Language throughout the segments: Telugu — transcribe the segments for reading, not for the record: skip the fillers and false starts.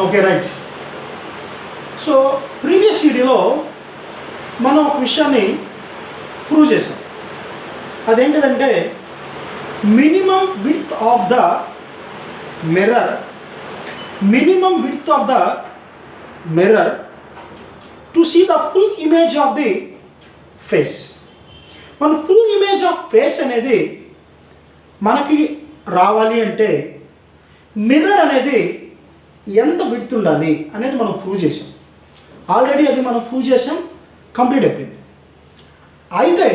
Okay right. సో ప్రీవియస్ వీడియోలో మనం ఒక విషయాన్ని ప్రూవ్ చేసాం. అదేంటిదంటే minimum width of the mirror to see the full image of the face. మన ఫుల్ ఇమేజ్ ఆఫ్ ఫేస్ అనేది మనకి రావాలి అంటే మిర్రర్ అనేది ఎంత విడ్త్ ఉండాలి అనేది మనం ప్రూవ్ చేసాం. ఆల్రెడీ అది మనం ప్రూవ్ చేసాం, కంప్లీట్ అయిపోయింది. అయితే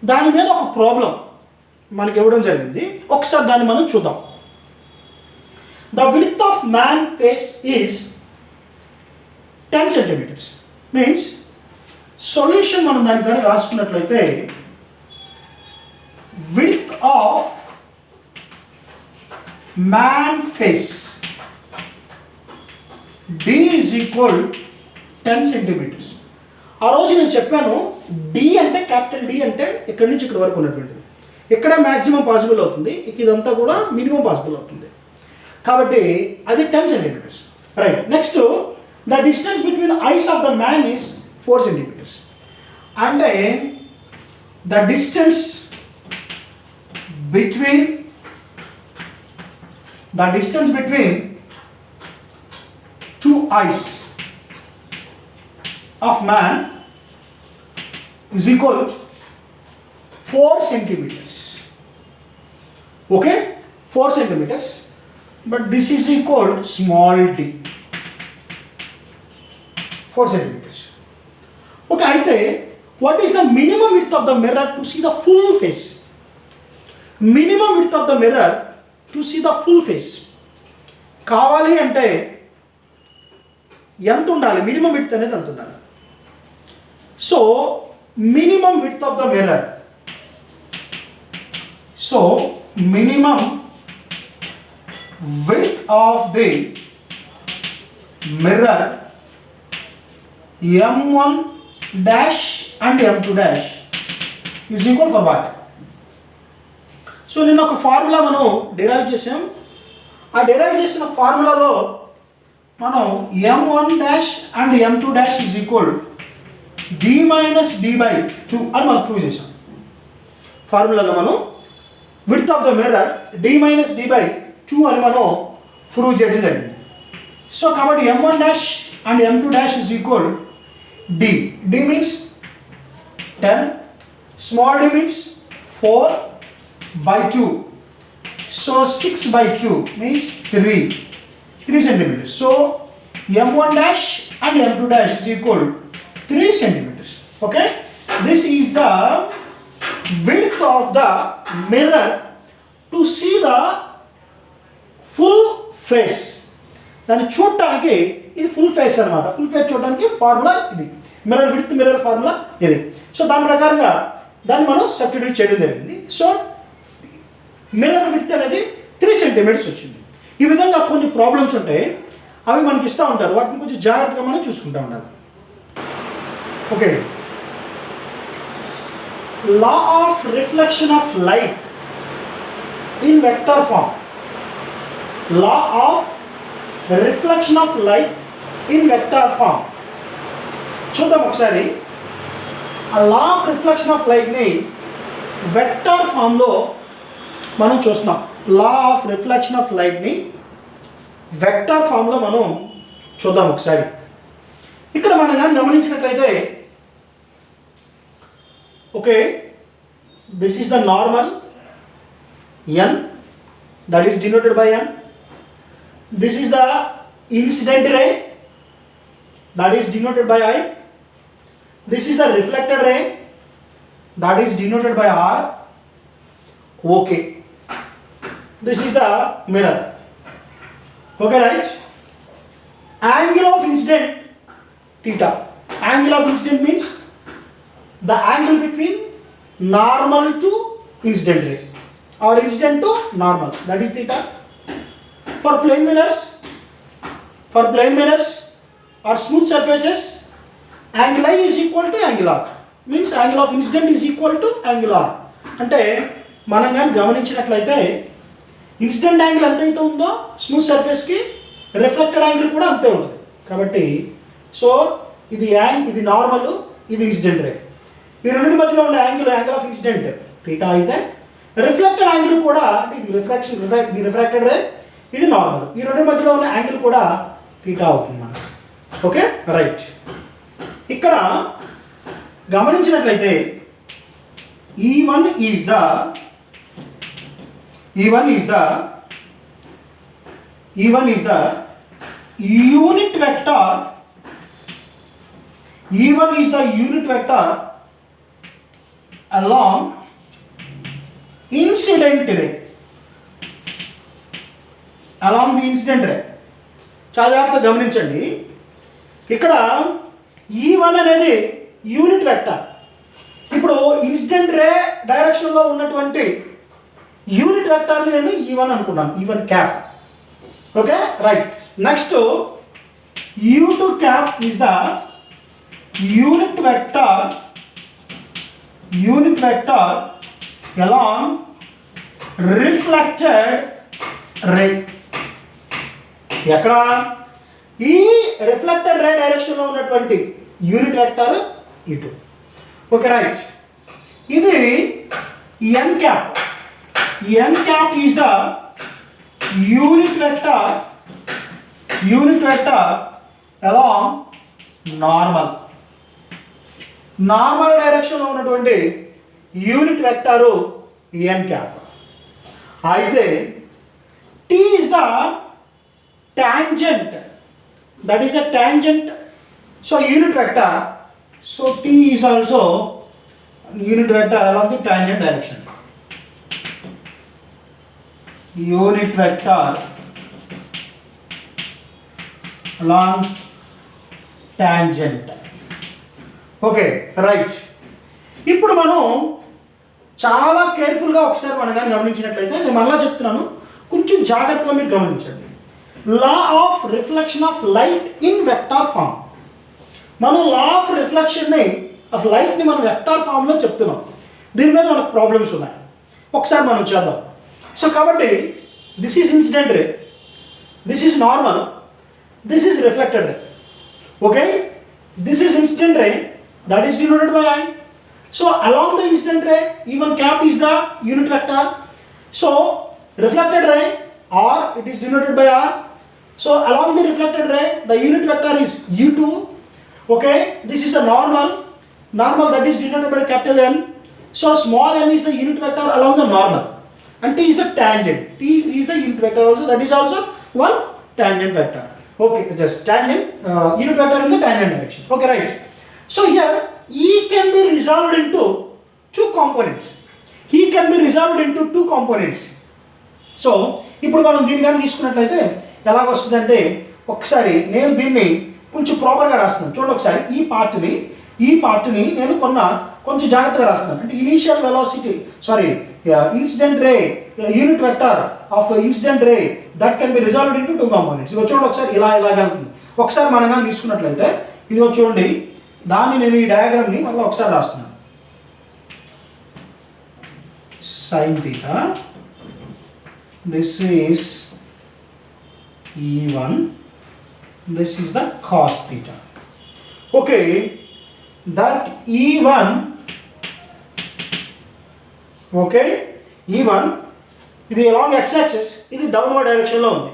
దాని మీద ఒక ప్రాబ్లం మనకి ఇవ్వడం జరిగింది. ఒకసారి దాన్ని మనం చూద్దాం. The width of man face is 10 centimeters. Means solution మనం దానికి కానీ రాసుకున్నట్లయితే width of man face D is equal 10 centimeters. ఆ రోజు నేను చెప్పాను D అంటే క్యాపిటల్ D అంటే ఇక్కడి నుంచి ఇక్కడ వరకు ఉన్నటువంటిది. ఇక్కడ మ్యాక్సిమం పాసిబుల్ అవుతుంది, ఇదంతా కూడా మినిమం పాసిబుల్ అవుతుంది. కాబట్టి అది 10 centimeters. Right. Next the distance between eyes of the man is 4 centimeters. అంటే the distance between two eyes of man is equal to 4 centimeters. Okay, 4 centimeters, but this is equal to small d, 4 centimeters. Okay, అయితే what is the minimum width of the mirror to see the full face? Minimum width of the mirror to see the full face కావాలి అంటే ఎంత ఉండాలి? మినిమం విడ్త్ అనేది ఎంత ఉండాలి? So minimum width of the mirror, M1 dash and M2 dash is equal for what? So నేను ఒక ఫార్ములా మనం డిరైవ్ చేసాం. ఆ డిరైవ్ చేసిన ఫార్ములాలో మనం M1 dash and M2 dash is equal D minus D by 2 అని మనం ప్రూవ్ చేసాం. ఫార్ములాలో మనం width of the mirror D minus D by 2 అని మనం ప్రూవ్ చేయడం జరిగింది. సో కాబట్టి M1 dash and M2 dash is equal D. D means 10, small d means 4 by 2. So 6 by 2 means 3 centimeters. So M1 dash and M2 dash is equal to 3 centimeters. Okay, this is the width of the mirror to see the full face. దాన్ని చూడటానికి ఇది ఫుల్ ఫేస్ అనమాట. ఫుల్ ఫేస్ చూడడానికి ఫార్ములా ఇది, మిర్రర్ విడ్త్ మిర్రర్ ఫార్ములా ఇది. సో దాని ప్రకారంగా దాన్ని మనం సబ్స్టిట్యూట్ చేయడం జరిగింది. సో మిర్రర్ విడ్త్ అనేది 3 centimeters వచ్చింది. ఈ విధంగా కొన్ని ప్రాబ్లమ్స్ ఉంటాయి, అవి మనకి ఇస్తూ ఉంటారు. వాటిని కొంచెం జాగ్రత్తగా మనం చూసుకుంటూ ఉండాలి. Okay, law of reflection of light in vector form. Law of reflection of light in vector form చూద్దాం ఒకసారి. ఆ లా ఆఫ్ రిఫ్లెక్షన్ ఆఫ్ లైట్ని వెక్టర్ ఫామ్లో మనం చూస్తున్నాం. లా ఆఫ్ రిఫ్లెక్షన్ ఆఫ్ లైట్ని వెక్టర్ ఫామ్లో మనం చూద్దాం ఒకసారి. ఇక్కడ మనం కానీ గమనించినట్లయితే, okay, this is the normal n, that is denoted by n. This is the incident ray, that is denoted by I. This is the reflected ray, that is denoted by R. Okay, this is the mirror. Okay, right? Angle of incident theta. Angle of incident means the angle between normal to incident ray or incident to normal, that is theta. For plane mirrors or smooth surfaces, angle I is equal to angle R, means angle of incident is equal to angle R. అంటే మనం కానీ గమనించినట్లయితే ఇన్సిడెంట్ యాంగిల్ ఎంత అయితే ఉందో స్మూత్ సర్ఫేస్కి రిఫ్లెక్టెడ్ యాంగిల్ కూడా అంతే ఉంటుంది. కాబట్టి సో ఇది నార్మల్, ఇది ఇన్సిడెంట్ రే. ఈ రెండింటి మధ్యలో ఉండే యాంగిల్ ఆఫ్ ఇన్సిడెంట్ థీటా అయితే రిఫ్లెక్టెడ్ యాంగిల్ కూడా అంటే ఇది రిఫ్రాక్టెడ్ రే, ఇది నార్మల్, ఈ రెండింటి మధ్యలో ఉన్న యాంగిల్ కూడా థీటా అవుతుంది మనకు. Okay right. ఇక్కడ గమనించినట్లయితే E1 is the unit vector. E1 is the unit vector along incident ray. Along the incident ray. చాలా జాగ్రత్తగా గమనించండి. ఇక్కడ E1 అనేది యూనిట్ వెక్టర్. ఇప్పుడు ఇన్సిడెంట్ రే డైరెక్షన్లో ఉన్నటువంటి యూనిట్ వెక్టార్ని నేను E1 అనుకున్నాను, E1 cap. Okay right. Next U2 cap is the unit vector along reflected రే. ఎక్కడ ఈ రిఫ్లెక్టెడ్ రే డైరెక్షన్లో ఉన్నటువంటి unit vector E2. Okay right. ఇది n cap. n cap is the unit vector along normal డైరెక్షన్లో ఉన్నటువంటి యూనిట్ వెక్టారు n క్యాప్. అయితే t is the tangent, that is a tangent, so unit vector, so t is also unit vector along the tangent direction. Unit vector along tangent. Okay right. ఇప్పుడు మనం చాలా కేర్ఫుల్గా ఒకసారి మనం కానీ గమనించినట్లయితే, నేను మళ్ళీ చెప్తున్నాను, కొంచెం జాగ్రత్తగా మీరు గమనించండి. Law of reflection of light in vector form. మనం లా ఆఫ్ రిఫ్లెక్షన్ని ఆఫ్ లైట్ని మనం వెక్టార్ ఫామ్లో చెప్తున్నాం. దీని మీద మనకు ప్రాబ్లమ్స్ ఉన్నాయి, ఒకసారి మనం చేద్దాం. సో కాబట్టి this is incident ray, this is normal, this is reflected ray. Okay, this is incident ray, that is denoted by I. So along the incident ray E1 cap is the unit vector. So reflected ray or it is denoted by R. So along the reflected ray the unit vector is U2. Okay, this is a normal that is denoted by capital N. So small n is the unit vector along the normal and T is the tangent. T is the unit vector also, that is also one tangent vector. Okay, just tangent unit vector in the tangent direction. Okay right. So here E can be resolved into two components. E can be resolved into two components. So ఇప్పుడు మనం దీన్ని కానీ తీసుకున్నట్లయితే ఎలాగ వస్తుందంటే, ఒకసారి నేను దీన్ని కొంచెం ప్రాపర్గా రాస్తున్నాను చూడండి. ఒకసారి ఈ పార్ట్ని నేను కొంచెం జాగ్రత్తగా రాస్తున్నాను. అంటే initial velocity incident ray unit vector of incident ray that can be resolved into two components. ఇదిగో చూడండి ఒకసారి ఇలాగే ఉంటుంది. ఒకసారి మనం కానీ తీసుకున్నట్లయితే ఇదిగో చూడండి, దాన్ని నేను ఈ డయాగ్రామ్ని మళ్ళీ ఒకసారి రాస్తున్నాను. Sine theta, this is E1, this is the cos theta. Okay, that E1 ఇది along x axis, ఇది డౌన్వర్డ్ డైరెక్షన్లో ఉంది.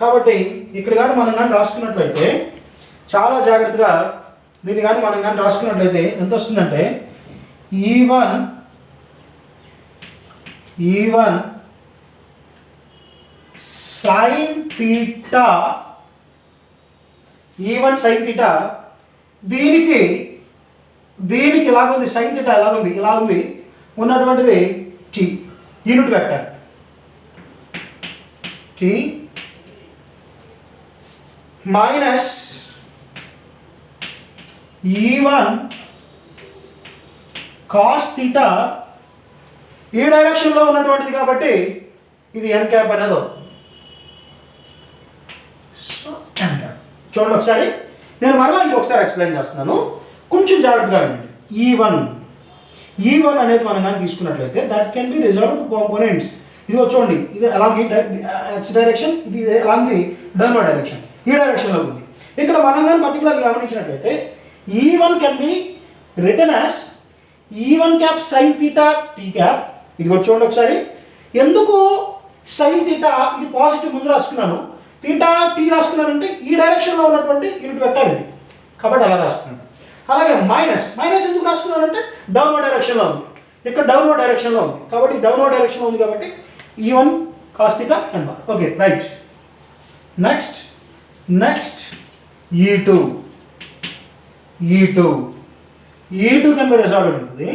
కాబట్టి ఇక్కడ కానీ మనం కానీ రాసుకున్నట్లయితే చాలా జాగ్రత్తగా దీన్ని కానీ మనం కానీ రాసుకున్నట్లయితే ఎంత వస్తుందంటే E1 sin theta, E1 sin theta, దీనికి ఇలాగుంది, sin theta ఇలా ఉంది ఉన్నటువంటిది T unit vector T minus E1 cos theta ఈ డైరెక్షన్లో ఉన్నటువంటిది కాబట్టి ఇది n క్యాప్ అనేది. చూడండి ఒకసారి, నేను మరలా ఇంకొకసారి ఎక్స్ప్లెయిన్ చేస్తున్నాను, కొంచెం జాగ్రత్తగా వినండి. E1 అనేది మనం కానీ తీసుకున్నట్లయితే that can be resolved to components. ఇదిగో చూడండి, ఇది అలాంగ్ ఎక్స్ డైరెక్షన్, ఇది అలాంగ్ ది డౌన్వర్డ్ డైరెక్షన్, ఈ డైరెక్షన్లో ఉంది. ఇక్కడ మనం కానీ పర్టికులర్గా గమనించినట్లయితే E1 can be return as E1 cap sine theta T cap. ఇదిగో చూడండి ఒకసారి, ఎందుకు సైన్ థీటా ఇది పాజిటివ్ ముందు రాసుకున్నాను, థీటా టీ రాసుకున్నానంటే ఈ డైరెక్షన్లో ఉన్నటువంటి యూనిట్ వెక్టర్ ఇది, కాబట్టి అలా రాసుకున్నాను. అలాగే మైనస్ ఎందుకు రాసుకున్నానంటే డౌన్వర్డ్ డైరెక్షన్లో ఉంది, ఇక్కడ డౌన్వర్డ్ డైరెక్షన్లో ఉంది, కాబట్టి డౌన్వర్డ్ డైరెక్షన్లో ఉంది కాబట్టి E1 cos theta n bar. Okay right. Next E2 can be resolved ఉంటుంది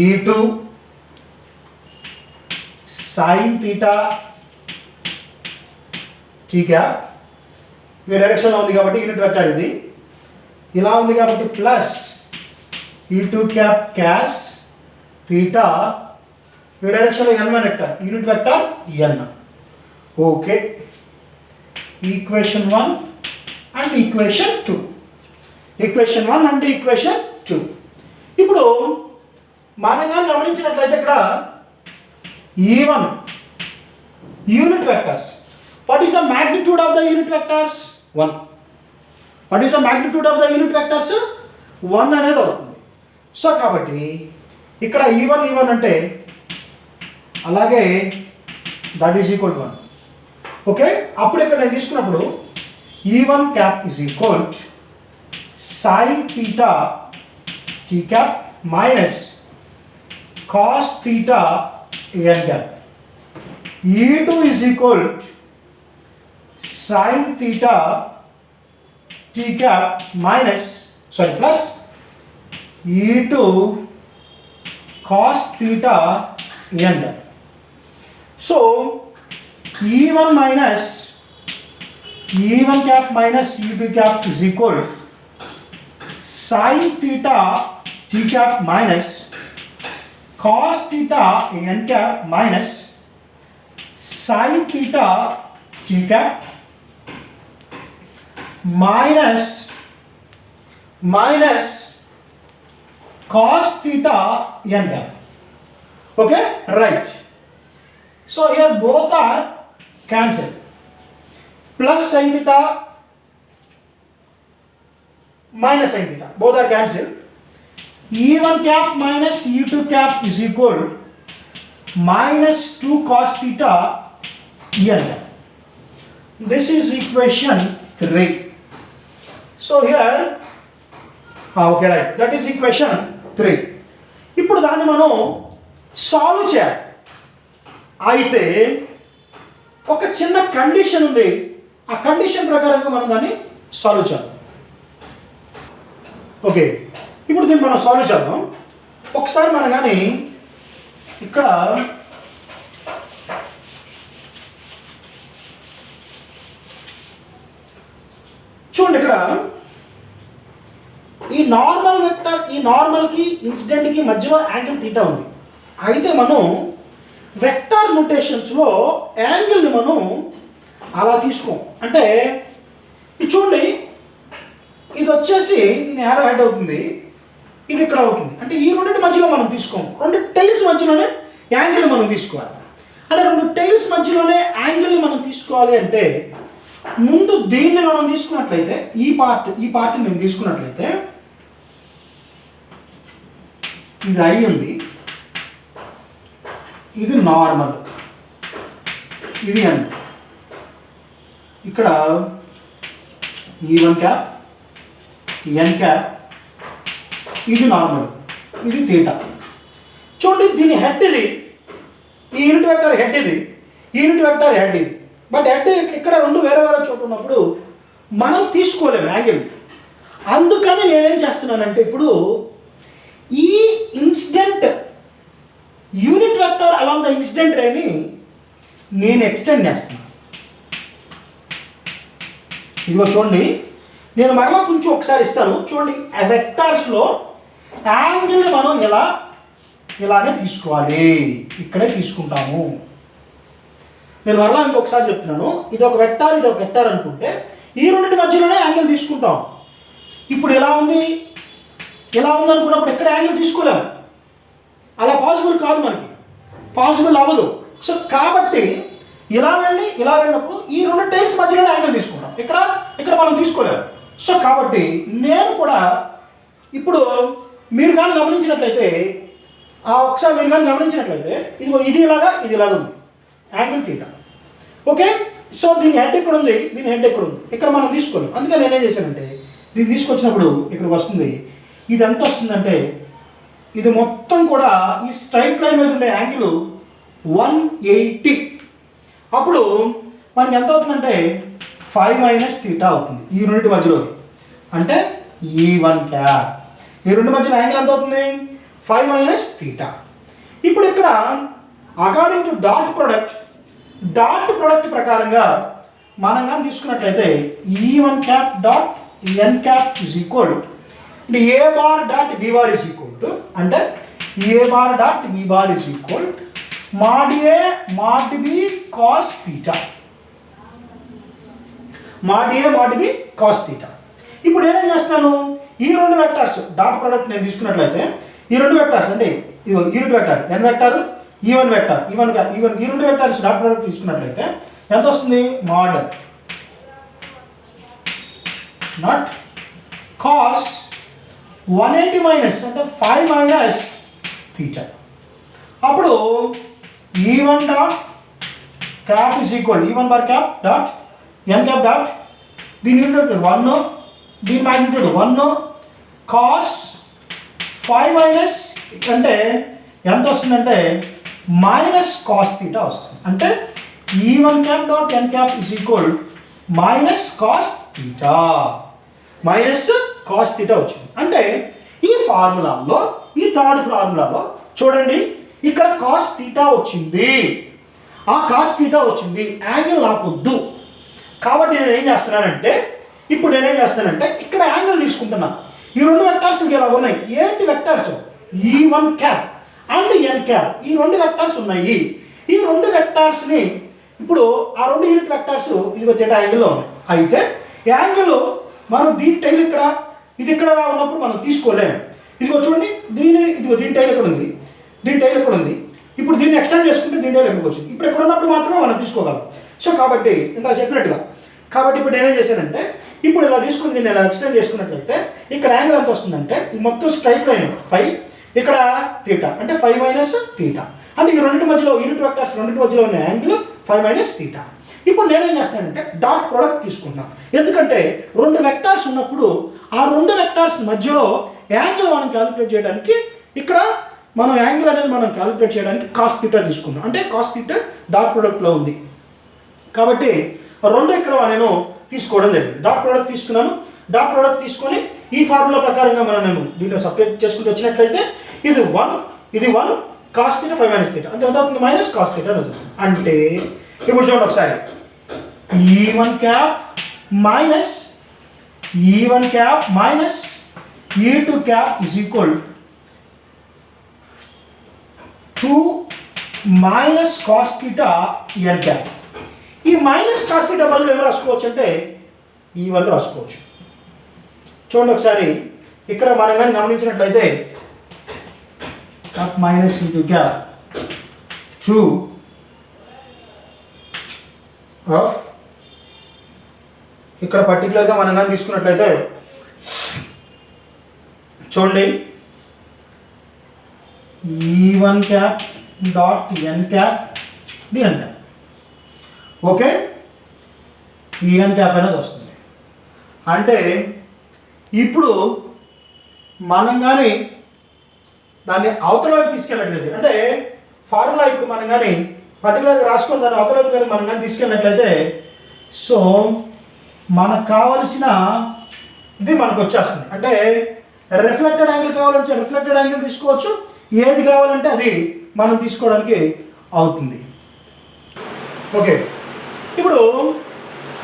E2 sign theta T cap, ఈ డైరెక్షన్లో ఉంది కాబట్టి యూనిట్ వెక్టర్ ఇది ఇలా ఉంది కాబట్టి ప్లస్ E2 క్యాప్ క్యాస్ థీటా, ఈ డైరెక్షన్లో n vector, unit vector n. Okay, equation 1 and equation 2. ఇప్పుడు మనం కానీ గమనించినట్లయితే ఇక్కడ E1 unit vectors, what is the magnitude of the unit vectors 1. What is the magnitude of the unit vectors 1 అనేది అవుతుంది. సో కాబట్టి ఇక్కడ E1 అంటే అలాగే that is equal to 1. Okay, అప్పుడు ఇక్కడ నేను తీసుకున్నప్పుడు E1 cap is equal sine theta T cap minus cos theta n cap. E2 is equal sine theta T cap plus E2 cos theta n cap. So E1 cap minus E2 cap is equal sin theta t cap minus cos theta n cap minus sin theta t cap minus cos theta n cap. Okay, right. So here both are cancelled. Plus sin theta minus sin theta, both are cancelled. E1 cap minus E2 cap is equal minus 2 cos theta n cap. This is equation 3. So here, okay, right, that is equation 3. ఇప్పుడు దాన్ని మనం సాల్వ్ చేయాలి. అయితే ఒక చిన్న కండిషన్ ఉంది, ఆ కండిషన్ ప్రకారంగా మనం దాన్ని సాల్వ్ చేద్దాం. ఓకే, ఇప్పుడు దీన్ని మనం సాల్వ్ చేద్దాం. ఒకసారి మనం కానీ ఇక్కడ చూడండి, ఇక్కడ ఈ నార్మల్ వెక్టర్, ఈ నార్మల్కి ఇన్సిడెంట్కి మధ్యలో యాంగిల్ థీటా ఉంది. అయితే మనం వెక్టర్ నోటేషన్స్లో యాంగిల్ని మనం అలా తీసుకోం. అంటే ఇది చూడండి, ఇది వచ్చేసి దీని యారో హెడ్ అవుతుంది, ఇది ఇక్కడ అవుతుంది. అంటే ఈ రెండింటి మధ్యలో మనం తీసుకోం, రెండు టైల్స్ మధ్యలోనే యాంగిల్ని మనం తీసుకోవాలి. అంటే రెండు టైల్స్ మధ్యలోనే యాంగిల్ని మనం తీసుకోవాలి అంటే ముందు దీన్ని మనం తీసుకున్నట్లయితే, ఈ పార్ట్ని మేము తీసుకున్నట్లయితే ఇది ఐ ఉంది, ఇది నార్మల్, ఇది ఎన్, ఇక్కడ E1 క్యాప్ n క్యాప్, ఇది నార్మల్, ఇది థీటా. చూడండి, దీని హెడ్ ఇది, ఈ యూనిట్ వెక్టర్ హెడ్ ఇది, ఈ యూనిట్ వెక్టర్ హెడ్ ఇది. బట్ హెడ్ ఇక్కడ రెండు వేరే చోటు ఉన్నప్పుడు మనం తీసుకోలేము యాంగిల్. అందుకని నేనేం చేస్తున్నానంటే ఇప్పుడు ఈ incident unit vector along the incident రేని నేను ఎక్స్టెండ్ చేస్తున్నాను. ఇదిగో చూడండి, నేను మరలా కొంచెం ఒకసారి ఇస్తాను చూడండి. ఆ వెక్టార్స్లో యాంగిల్ని మనం ఇలానే తీసుకోవాలి, ఇక్కడే తీసుకుంటాము. నేను మరలా ఇంకొకసారి చెప్తున్నాను, ఇది ఒక వెక్టార్, ఇది ఒక వెక్టార్ అనుకుంటే ఈ రెండింటి మధ్యలోనే యాంగిల్ తీసుకుంటాం. ఇప్పుడు ఇలా ఉంది అనుకున్నప్పుడు ఎక్కడ యాంగిల్ తీసుకోలేము, అలా పాసిబుల్ కాదు మనకి. పాసిబుల్ అవ్వదు. సో కాబట్టి ఇలా వెళ్ళినప్పుడు ఈ రెండు టైల్స్ మధ్యలో యాంగిల్ తీసుకుంటాం. ఇక్కడ మనం తీసుకోలేము. సో కాబట్టి నేను కూడా ఇప్పుడు మీరు కానీ గమనించినట్లయితే ఒకసారి మీరు కానీ గమనించినట్లయితే ఇది ఇలాగా ఉంది యాంగిల్ తీటా. ఓకే, సో దీని హెడ్ ఇక్కడ ఉంది, దీని హెడ్ ఇక్కడ ఉంది, ఇక్కడ మనం తీసుకోలేం. అందుకే నేనేం చేశానంటే దీన్ని తీసుకొచ్చినప్పుడు ఇక్కడికి వస్తుంది. ఇది ఎంత వస్తుందంటే ఇది మొత్తం కూడా ఈ స్ట్రైట్ లైన్ మీద ఉండే యాంగిల్ 180. అప్పుడు మనకి ఎంత అవుతుందంటే 5 - θ అవుతుంది ఈ రెండింటి మధ్యలో. అంటే E1 క్యాప్ ఈ రెండు మధ్యలో యాంగిల్ ఎంత అవుతుంది 5 - θ. ఇప్పుడు ఇక్కడ అకార్డింగ్ టు డాట్ ప్రొడక్ట్ ప్రకారంగా మనం కానీ తీసుకున్నట్లయితే E1 cap dot N cap is equal అంటే A bar dot B bar is equal to అంటే A bar dot B bar is equal mod A mod B cos θ. mod A mod B cos θ. ఇప్పుడు నేనేం చేస్తున్నాను ఈ రెండు వెక్టార్స్ డాట్ ప్రోడక్ట్ నేను తీసుకున్నట్లయితే ఈ రెండు వెక్టార్స్ అంటే unit vector n vector E1 vector ఈ రెండు వెక్టార్స్ డాట్ ప్రోడక్ట్ తీసుకున్నట్లయితే ఎంత వస్తుంది mod నాట్ cos 180 మైనస్ అంటే 5 θ. అప్పుడు E1 dot cap is equal E1 bar cap dot N cap dot దీని యూనిట్ 1 దీని మ్యాగ్నిట్యూడ్ 1 cos 5 అంటే ఎంత వస్తుందంటే -cos θ వస్తుంది. అంటే E1 cap dot N cap is equal -cos θ వచ్చింది. అంటే ఈ ఫార్ములాలో ఈ థర్డ్ ఫార్ములాలో చూడండి ఇక్కడ cos θ వచ్చింది. ఆ cos θ వచ్చింది యాంగిల్ నాకు వద్దు కాబట్టి నేను ఏం చేస్తున్నానంటే ఇక్కడ యాంగిల్ తీసుకుంటున్నా. ఈ రెండు వెక్టార్స్ ఇలా ఉన్నాయి. ఏంటి vectors E1 cap and N cap ఈ రెండు వెక్టార్స్ ఉన్నాయి. ఈ రెండు వెక్టార్స్ని ఇప్పుడు ఆ రెండు యూనిట్ వెక్టార్స్ ఇదిగో θ యాంగిల్లో ఉన్నాయి. అయితే యాంగిల్ మనం దీని టైల్ ఇక్కడ ఉన్నప్పుడు మనం తీసుకోలేము. ఇదిగో చూడండి దీని టైల్ ఎక్కడ ఉంది, దీని టైల్ ఎక్కడ ఉంది. ఇప్పుడు దీన్ని ఎక్స్టెండ్ చేసుకుంటే దీని టైల్ ఎక్కడికి వచ్చింది. ఇప్పుడు ఎక్కడ ఉన్నప్పుడు మాత్రమే మనం తీసుకోగలం. సో కాబట్టి ఇంత చెప్పినట్టుగా ఇప్పుడు నేనేం చేశానంటే ఇప్పుడు ఇలా తీసుకుని దీన్ని ఇలా ఎక్స్టెండ్ చేసుకున్నట్లయితే ఇక్కడ యాంగిల్ ఎంత వస్తుందంటే ఈ మొత్తం స్ట్రైట్ లైన్ 5 ఇక్కడ θ అంటే 5 - θ. అంటే ఈ రెండింటి మధ్యలో యూనిట్ వెక్టార్స్ రెండింటి మధ్యలో ఉన్న యాంగిల్ 5 - θ. ఇప్పుడు నేనేం చేస్తానంటే డాట్ ప్రోడక్ట్ తీసుకుంటాను. ఎందుకంటే రెండు వెక్టార్స్ ఉన్నప్పుడు ఆ రెండు వెక్టార్స్ మధ్యలో యాంగిల్ మనం క్యాలిక్యులేట్ చేయడానికి ఇక్కడ మనం యాంగిల్ అనేది మనం క్యాలిక్యులేట్ చేయడానికి cos θ తీసుకున్నాం. అంటే cos θ డాట్ ప్రోడక్ట్లో ఉంది కాబట్టి రెండు ఇక్కడ నేను తీసుకోవడం జరిగింది. డాట్ ప్రోడక్ట్ తీసుకున్నాను. డాట్ ప్రోడక్ట్ తీసుకొని ఈ ఫార్ములా ప్రకారంగా నేను దీనిలో సపరేట్ చేసుకుంటూ వచ్చినట్లయితే ఇది 1 cos θ 5 - θ అంటే ఎంత అవుతుంది -cos θ అని అవుతుంది. అంటే ఇప్పుడు చూడండి ఒకసారి E1 cap minus E2 cap is equal 2 -cos θ N cap. ఈ -cos θ బదులు ఏమి రాసుకోవచ్చు అంటే E1 రాసుకోవచ్చు. చూడండి ఒకసారి ఇక్కడ మనం కానీ గమనించినట్లయితే మైనస్ ఇంటూ క్యాప్ 2 ఇక్కడ పర్టికులర్గా మనం కానీ తీసుకున్నట్లయితే చూడండి E1 cap dot N cap DN cap. Okay, EN cap అనేది వస్తుంది. అంటే ఇప్పుడు మనం కానీ దాన్ని అవతల వైపు తీసుకెళ్ళట్లేదు అంటే ఫార్ములా ఇప్పుడు మనం కానీ పర్టికులర్గా రాసుకొని దాన్ని అవతల వైపు కానీ మనం కానీ తీసుకెళ్ళినట్లయితే సో మనకు కావలసిన ఇది మనకు వచ్చేస్తుంది. అంటే రిఫ్లెక్టెడ్ యాంగిల్ కావాలంటే రిఫ్లెక్టెడ్ యాంగిల్ తీసుకోవచ్చు, ఏది కావాలంటే అది మనం తీసుకోవడానికి అవుతుంది. ఓకే, ఇప్పుడు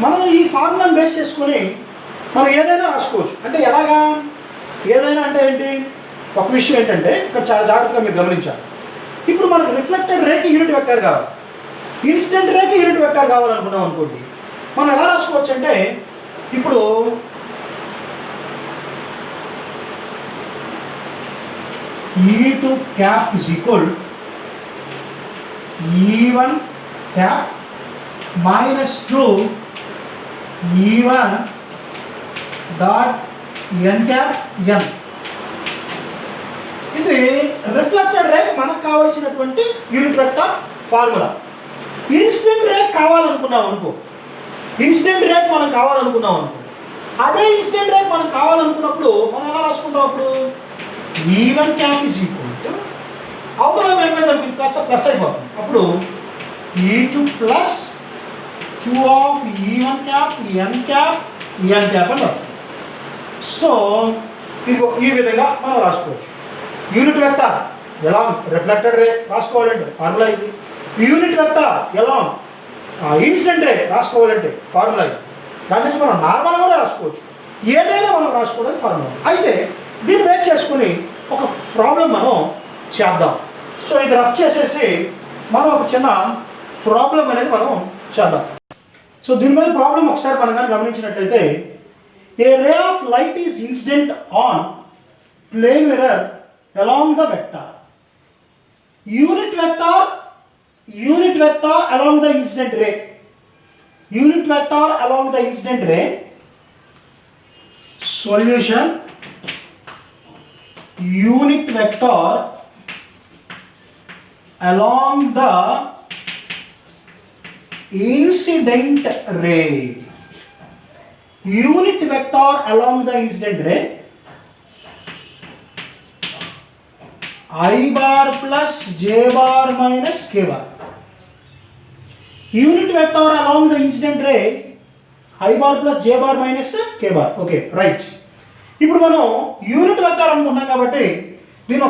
మనం ఈ ఫార్ములాను బేస్ చేసుకొని మనం ఏదైనా రాసుకోవచ్చు. అంటే ఎలాగా ఏదైనా అంటే ఏంటి ఒక విషయం ఏంటంటే ఇక్కడ చాలా జాగ్రత్తగా మీరు గమనించాలి. ఇప్పుడు మనకు రిఫ్లెక్టెడ్ రేకి యూనిట్ వెక్టర్ కావాలి, ఇన్సిడెంట్ రేకి యూనిట్ వెక్టర్ కావాలనుకున్నాం అనుకోండి. మనం ఎలా రాసుకోవచ్చు అంటే ఇప్పుడు E2 cap is equal E1 cap minus 2 E1 dot n cap n. ఇది రిఫ్లెక్టెడ్ రే మనకు కావాల్సినటువంటి unit vector formula. Incident ray కావాలనుకున్నాం అనుకో, ఇన్సిడెంట్ రేట్ మనం కావాలనుకున్నాం అనుకో, అదే ఇన్సిడెంట్ రేట్ మనం కావాలనుకున్నప్పుడు మనం ఎలా రాసుకుంటాం? అప్పుడు E1 cap is equal to అవతల ఏమైంది కాస్త ప్లస్ అయిపోతుంది. అప్పుడు E2 plus 2 of E1 cap n cap n cap అని రాస్తుంది. సో ఇదిగో ఈ విధంగా మనం రాసుకోవచ్చు. యూనిట్ వెక్టర్ ఎలా రిఫ్లెక్టెడ్ రే రాసుకోవాలంటే ఫార్ములా ఇది. యూనిట్ వెక్టర్ ఎలా ఇన్సిడెంట్ రే రాసుకోవాలంటే ఫార్ములా ఇది. దాని నుంచి మనం నార్మల్ కూడా రాసుకోవచ్చు, ఏదైనా మనం రాసుకోవడానికి ఫార్ములా. అయితే దీన్ని బేస్ చేసుకుని ఒక ప్రాబ్లం మనం చేద్దాం. సో ఇది రఫ్ చేసేసి మనం ఒక చిన్న ప్రాబ్లం అనేది మనం చేద్దాం. సో దీని మీద ప్రాబ్లం ఒకసారి మనం కానీ గమనించినట్లయితే, a ray of light is incident on plane mirror along the vector. Unit vector along the incident ray. Unit vector along the incident ray. Solution. Unit vector along the incident ray. Unit vector along the incident ray. I bar plus J bar minus K bar. Unit vector along the incident ray I bar plus J bar minus K bar. Okay, right. ఇప్పుడు మనం యూనిట్ వెక్టర్ అనుకుంటాం కాబట్టి దీని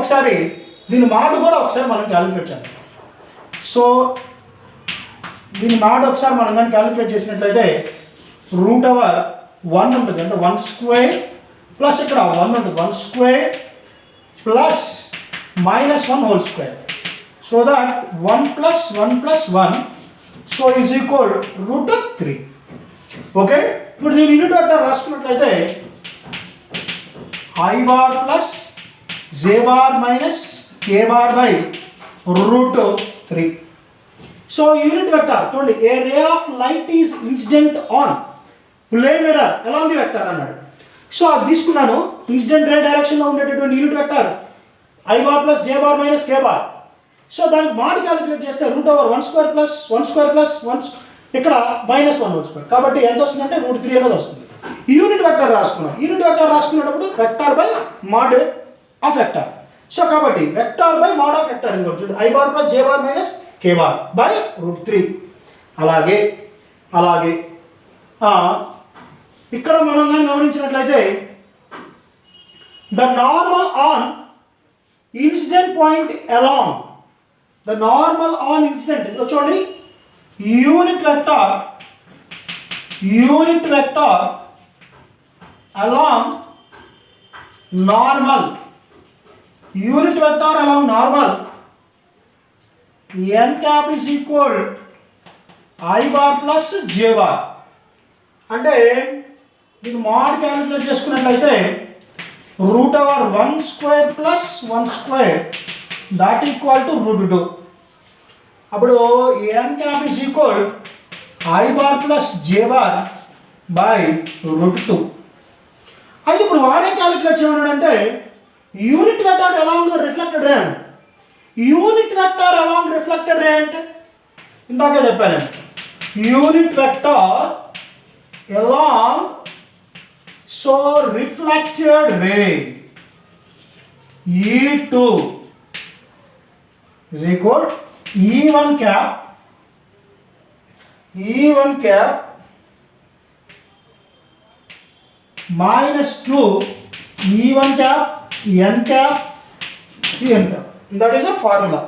మాడ్ కూడా ఒకసారి మనం క్యాలిక్యులేట్ చేద్దాం. సో దీని మాడ్ ఒకసారి మనం కానీ క్యాలిక్యులేట్ చేసినట్లయితే √1 ఉంటుంది, అంటే 1 స్క్వేర్ ప్లస్ ఇక్కడ 1 ఉంటుంది, 1 square plus minus 1 whole square, so that 1 plus 1 plus 1 so is equal √3. okay, ఇప్పుడు దీని యూనిట్ వెక్టర్ రాసుకున్నట్లయితే I bar plus J bar minus K bar by √3. So unit vector చూడండి, a ray of light is incident on plane mirror along the vector అన్నాడు. సో అది తీసుకున్నాను, ఇన్సిడెంట్ రే డైరెక్షన్లో ఉండేటటువంటి unit vector I bar plus J bar minus K bar. So దానికి మాడ్ క్యాలిక్యులేట్ చేస్తే √1 స్క్వేర్ ప్లస్ 1 స్క్వేర్ ప్లస్ 1 ఇక్కడ మైనస్ 1 హోల్ స్క్వేర్, కాబట్టి ఎంత వస్తుందంటే √3 అనేది వస్తుంది. యూనిట్ వెక్టర్ రాసుకున్నాం. యూనిట్ వెక్టర్ రాసుకున్నప్పుడు vector by mod of vector. So కాబట్టి vector by mod of vector ఇంకోటి I bar plus J bar minus K bar by √3. అలాగే ఇక్కడ మనం కానీ గమనించినట్లయితే the normal on incident point along the normal on incident, ఇదిగో చూడండి, unit vector along normal, unit vector along normal n cap is equal I bar plus J bar. అంటే దీన్ని మాడ్ క్యాలిక్యులేట్ చేసుకున్నట్లయితే √1 square plus 1 square that equal to √2. అప్పుడు n cap is equal I bar plus J bar by √2. అయితే ఇప్పుడు వాడే క్యాలిక్యులేట్ చేయమన్నాడంటే unit vector along reflected ray అంటే, unit vector along reflected ray అంటే ఇందాకే చెప్పాను, unit vector along so reflected ray E2 is equal E1 cap minus 2 E1 cap n cap n cap. That is a formula.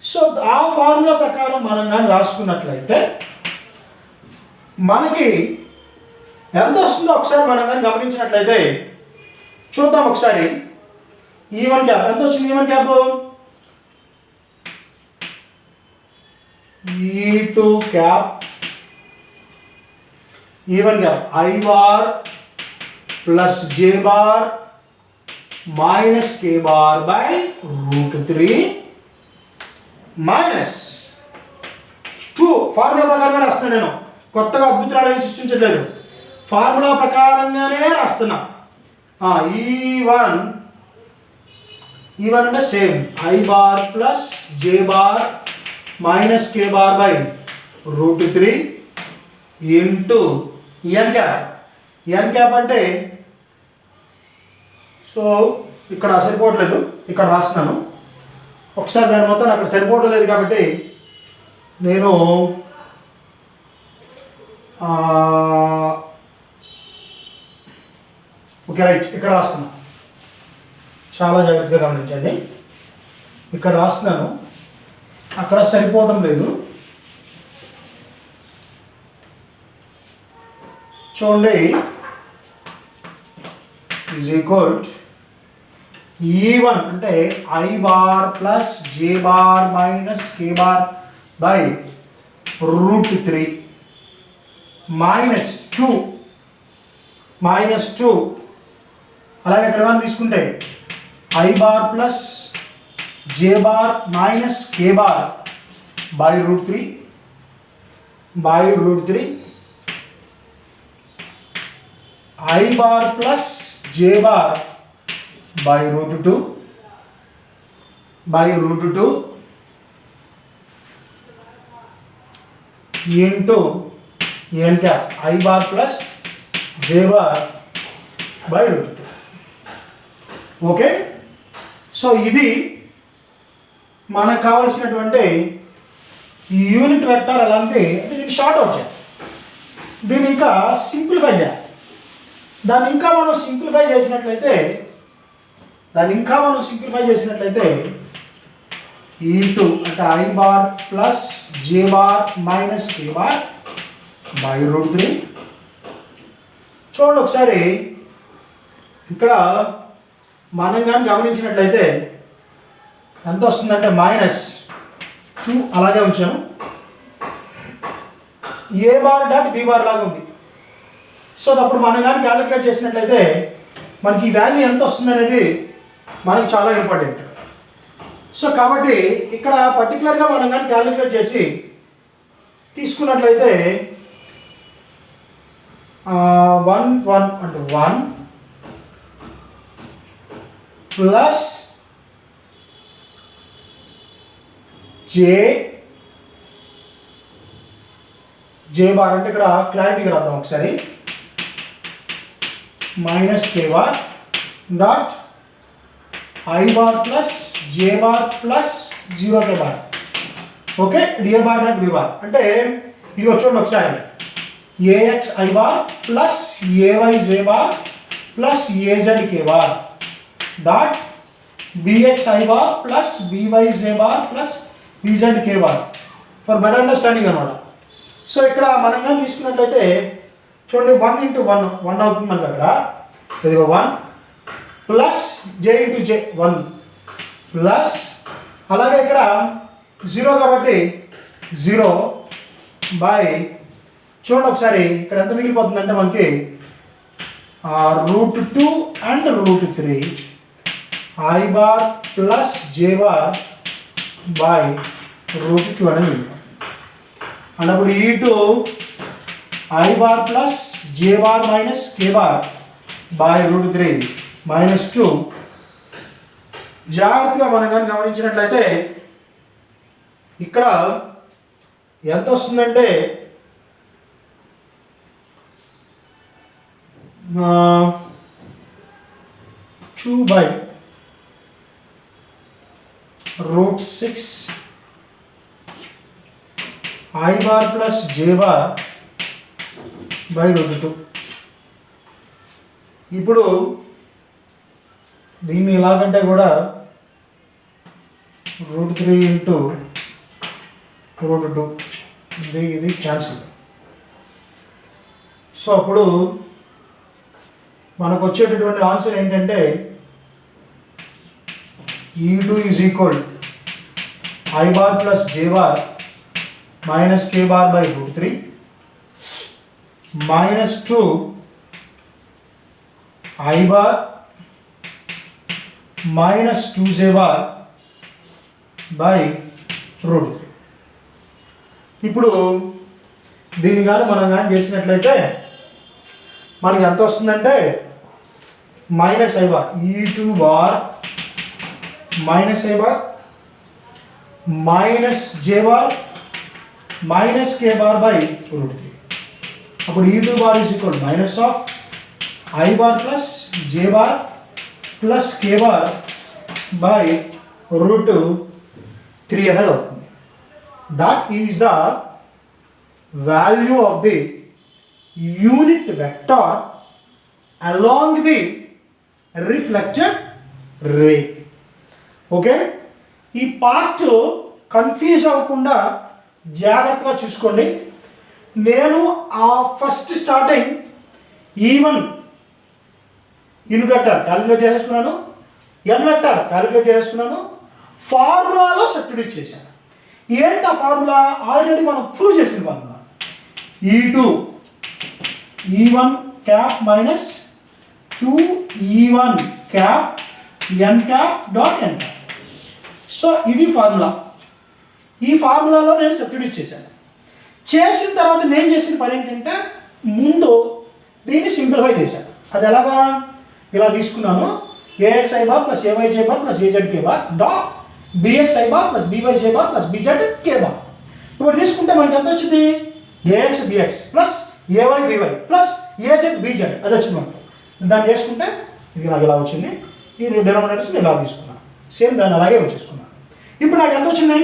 So ఆ ఫార్ములా ప్రకారం మనం కానీ రాసుకున్నట్లయితే మనకి ఎంత వస్తుందో ఒకసారి మనం కానీ గమనించినట్లయితే చూద్దాం. ఒకసారి E1 క్యాప్ ఎంత వచ్చింది? E1 cap E2 cap E1 cap I bar plus J bar minus K bar by √3 minus formula ప్రకారంగా రాస్తున్నాను, నేను కొత్తగా అద్భుతాలు ఏం సృష్టించట్లేదు, ఫార్ములా ప్రకారంగానే రాస్తున్నా. E1 అంటే same I bar plus J bar minus K bar by √3 into n cap అంటే, సో ఇక్కడ సరిపోవట్లేదు, ఇక్కడ రాస్తున్నాను ఒకసారి, దాని మొత్తం అక్కడ సరిపోవట్లేదు కాబట్టి నేను ఓకే రైట్, ఇక్కడ రాస్తున్నా, చాలా జాగ్రత్తగా గమనించండి, ఇక్కడ రాస్తున్నాను, అక్కడ సరిపోవడం లేదు. చూడండి, ఈజ్ ఈక్వల్ E1 అంటే I bar plus J bar minus K bar by √3 -2 అలాగే ఇక్కడ కానీ తీసుకుంటే I bar plus J bar minus K bar by √3 I bar plus J bar by √2 into n cap I bar plus J bar by √2. Okay, so ఇది మనకు కావాల్సినటువంటి యూనిట్ వెక్టర్. అలాంటి దీన్ని షార్ట్ అవుట్ చేయాలి, దీన్ని ఇంకా సింప్లిఫై చేయాలి. దాన్ని ఇంకా మనం సింప్లిఫై చేసినట్లయితే ఇంటూ అంటే I bar plus J bar minus K bar by √3. చూడండి ఒకసారి, ఇక్కడ మనం కానీ గమనించినట్లయితే ఎంత వస్తుందంటే -2 అలాగే ఉంచాను, A bar dot B bar లాగా ఉంది. సో అప్పుడు మనం కానీ క్యాలిక్యులేట్ చేసినట్లయితే మనకి ఈ వాల్యూ ఎంత వస్తుంది అనేది మనకి చాలా ఇంపార్టెంట్. సో కాబట్టి ఇక్కడ పర్టికులర్గా మనం కానీ క్యాలిక్యులేట్ చేసి తీసుకున్నట్లయితే 1 ప్లస్ J బార్ అంటే ఇక్కడ క్లారిటీగా రాద్దాం ఒకసారి, minus K bar dot I bar plus J bar plus 0 K bar. Okay, A bar dot B bar అంటే ఇది చూడండి ఒకసారి, AX I bar plus AY J bar plus AZ K bar dot BX I bar plus BY J bar plus BZ K bar for better understanding అనమాట. సో ఇక్కడ మనం కానీ తీసుకున్నట్లయితే చూడండి, 1 ఇంటూ 1 అవుతుంది మనకి అక్కడ, ఇదిగో 1 plus J into J 1 plus, అలాగే ఇక్కడ 0 కాబట్టి 0 బై, చూడండి ఒకసారి ఇక్కడ ఎంత మిగిలిపోతుందంటే మనకి √2 and √3 I bar plus J bar by √2 అనేది మిగిలిపోతుంది. అన్నప్పుడు E2 I bar plus J bar minus K bar by √3 -2. జాగ్రత్తగా మనం కానీ గమనించినట్లయితే ఇక్కడ ఎంత వస్తుందంటే 2 by √6 I bar plus J bar by √2. ఇప్పుడు దీన్ని ఇలాగంటే కూడా √3 ఇంటూ √2 ఇది క్యాన్సిల్. సో అప్పుడు మనకు వచ్చేటటువంటి ఆన్సర్ ఏంటంటే E2 is equal I bar plus J bar minus K bar by √3 -2 I bar minus 2 J bar by √3. ఇప్పుడు దీన్ని కానీ మనం కానీ చేసినట్లయితే మనకి ఎంత వస్తుందంటే minus I bar E2 bar minus I bar minus J bar minus K bar by √3. అప్పుడు E2 bar is equal minus of I bar plus J bar plus K bar by √3 అనేది అవుతుంది. That is the value of the unit vector along the reflected ray. Okay, ఈ పార్ట్ కన్ఫ్యూజ్ అవ్వకుండా జాగ్రత్తగా చూసుకోండి. నేను ఆ first starting E1 unit vector calculate చేసేసుకున్నాను, ఎన్ వెక్టార్ క్యాలిక్యులేట్ చేసేసుకున్నాను, ఫార్ములాలో సబ్స్టిట్యూట్ చేశాను. ఏంటి ఆ ఫార్ములా? ఆల్రెడీ మనం ప్రూవ్ చేసిన formula E1 cap minus 2E1 cap n cap dot n cap. So ఇది ఫార్ములా. ఈ ఫార్ములాలో నేను సబ్స్టిట్యూట్ చేశాను. చేసిన తర్వాత నేను చేసిన పని ఏంటంటే ముందు దీన్ని సింప్లిఫై చేశాను. అది ఎలాగా? ఇలా తీసుకున్నాను, AXI bar plus AYJ bar plus AZK bar dot BXI bar plus BYJ bar plus BZK bar. ఇప్పుడు తీసుకుంటే మనకి ఎంత వచ్చింది? AX BX plus AY BY plus AZ BZ అది వచ్చింది మనకి. దాన్ని చేసుకుంటే ఇది నాకు ఇలా వచ్చింది. ఈ డినామినేటర్స్ ఇలా తీసుకున్నాను, సేమ్ దాన్ని అలాగే వచ్చేసుకున్నాను. ఇప్పుడు నాకు ఎంత వచ్చింది?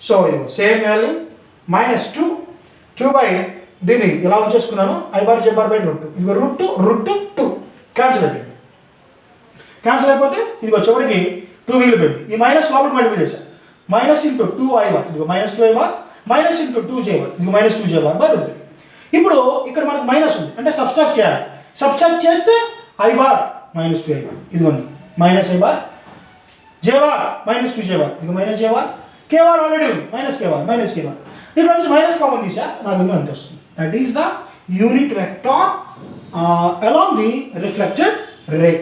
సో ఇది సేమ్ వాల్యూ మైనస్ 2 బై దీన్ని ఇలా ఉంచేసుకున్నాను, I bar J bar by √2. ఇదిగో √2 క్యాన్సిల్ అయిపోయింది. క్యాన్సిల్ అయిపోతే ఇదిగో చివరికి 2 మిగిలిపోయింది. ఈ మైనస్ లోపలికి మల్టిప్లై చేశాను, మైనస్ ఇంటూ 2i బార్, ఇదిగో minus 2i bar minus into 2j bar, ఇదిగో మైనస్ 2j బార్ బై √3. ఇప్పుడు ఇక్కడ మనకు మైనస్ ఉంది అంటే సబ్స్ట్రాక్ట్ చేయాలి. సబ్స్ట్రాక్ట్ చేస్తే I bar minus 2i bar, ఇదిగోండి minus I bar, J bar minus 2j bar, ఇదిగో minus J bar, K bar already ఉంది minus K bar minus K bar. దీంట్లో నుంచి మైనస్ కామన్ తీసా, నాకు ఇంకా అంత వస్తుంది. That is the unit vector along the reflected ray.